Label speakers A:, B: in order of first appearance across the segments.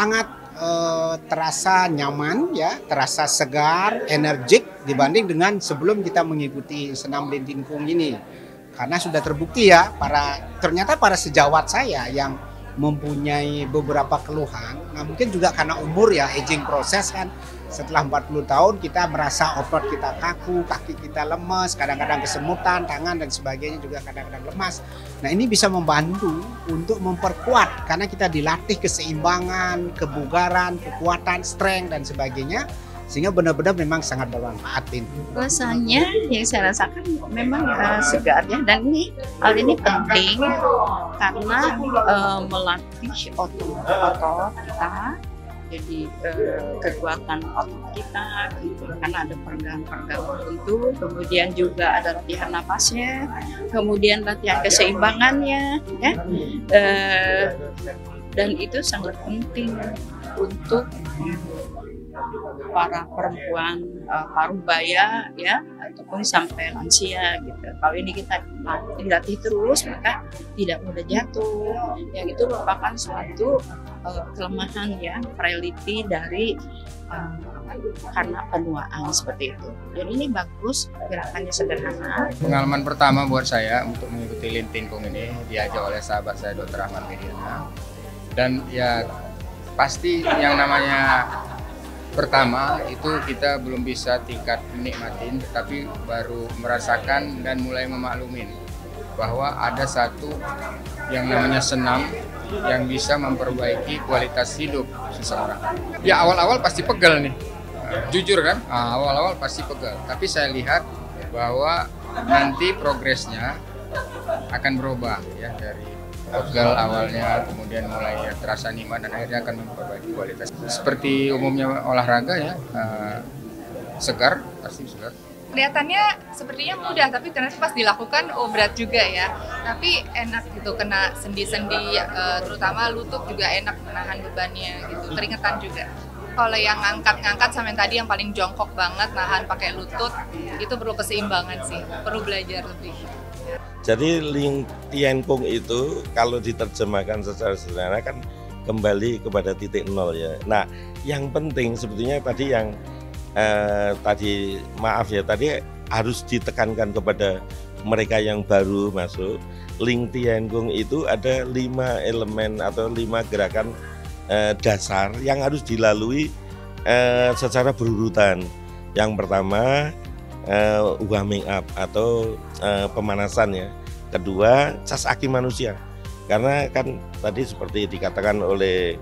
A: sangat terasa nyaman ya, terasa segar, energik dibanding dengan sebelum kita mengikuti senam Lintingkung ini. Karena sudah terbukti ya, ternyata para sejawat saya yang mempunyai beberapa keluhan, nah mungkin juga karena umur ya, aging proses kan, setelah 40 tahun kita merasa otot kita kaku, kaki kita lemes, kadang-kadang kesemutan, tangan dan sebagainya juga kadang-kadang lemas. Nah ini bisa membantu untuk memperkuat karena kita dilatih keseimbangan, kebugaran, kekuatan, strength dan sebagainya. Sehingga benar-benar memang sangat bermanfaat ini.
B: Rasanya yang saya rasakan memang segar ya, dan hal ini penting karena melatih otot kita, jadi kekuatan otot kita gitu, karena ada peregangan-peregangan tertentu, kemudian juga ada latihan napasnya, kemudian latihan keseimbangannya ya, dan itu sangat penting untuk para perempuan parubaya ya, ataupun sampai lansia gitu. Kalau ini kita latih terus maka tidak mudah jatuh. Yang itu merupakan suatu kelemahan ya, frailty dari karena penuaan seperti itu. Jadi ini bagus, gerakannya sederhana.
C: Pengalaman pertama buat saya untuk mengikuti Lintingkung ini diajak oleh sahabat saya Dr. Ahmad Mediana. Dan ya pasti yang namanya pertama itu kita belum bisa tingkat menikmatin, tetapi baru merasakan dan mulai memaklumin bahwa ada satu yang namanya senam yang bisa memperbaiki kualitas hidup seseorang. Ya awal-awal pasti pegel nih, jujur kan, awal-awal pasti pegel. Tapi saya lihat bahwa nanti progresnya akan berubah ya, dari pegel awalnya, kemudian mulai terasa nikmat dan akhirnya akan memperbaiki kualitas. Seperti umumnya olahraga ya, segar, pasti segar.
D: Kelihatannya sepertinya mudah, tapi ternyata pas dilakukan berat juga ya. Tapi enak gitu, kena sendi-sendi, terutama lutut juga enak menahan bebannya gitu, keringetan juga. Kalau yang ngangkat sampai tadi yang paling jongkok banget, nahan pakai lutut, itu perlu keseimbangan sih, perlu belajar lebih.
E: Jadi Lintingkung itu kalau diterjemahkan secara sederhana kan kembali kepada titik nol ya. Nah yang penting sebetulnya tadi yang tadi harus ditekankan kepada mereka yang baru masuk. Lintingkung itu ada 5 elemen atau 5 gerakan dasar yang harus dilalui secara berurutan. Yang pertama warming up atau pemanasan ya. Kedua, cas kaki manusia. Karena kan tadi seperti dikatakan oleh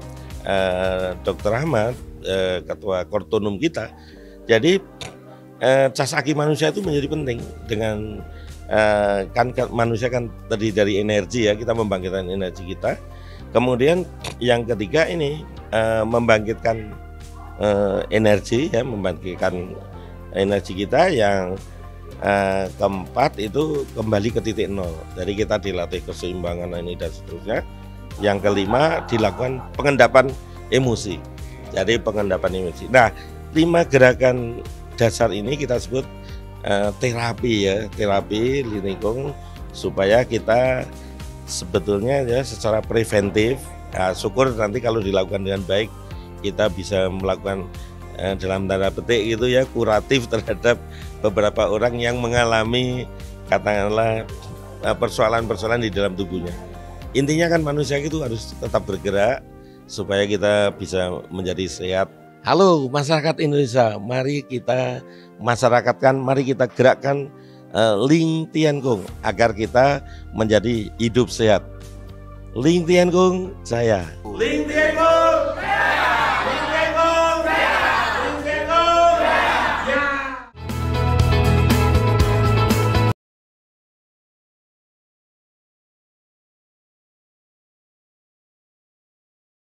E: Dr. Ahmad, ketua kortonum kita. Jadi cas kaki manusia itu menjadi penting dengan kan manusia kan terdiri dari energi ya, kita membangkitkan energi kita. Kemudian yang ketiga ini membangkitkan energi ya, membangkitkan energi kita. Yang keempat itu kembali ke titik nol. Jadi kita dilatih keseimbangan ini dan seterusnya. Yang kelima dilakukan pengendapan emosi. Jadi pengendapan emosi. Nah 5 gerakan dasar ini kita sebut terapi ya, terapi Lintingkung, supaya kita sebetulnya ya secara preventif, syukur nanti kalau dilakukan dengan baik kita bisa melakukan dalam tanda petik gitu ya, kuratif terhadap beberapa orang yang mengalami katakanlah persoalan-persoalan di dalam tubuhnya. Intinya kan manusia itu harus tetap bergerak supaya kita bisa menjadi sehat. Halo masyarakat Indonesia, mari kita masyarakatkan, mari kita gerakkan Lintingkung agar kita menjadi hidup sehat. Lintingkung jaya.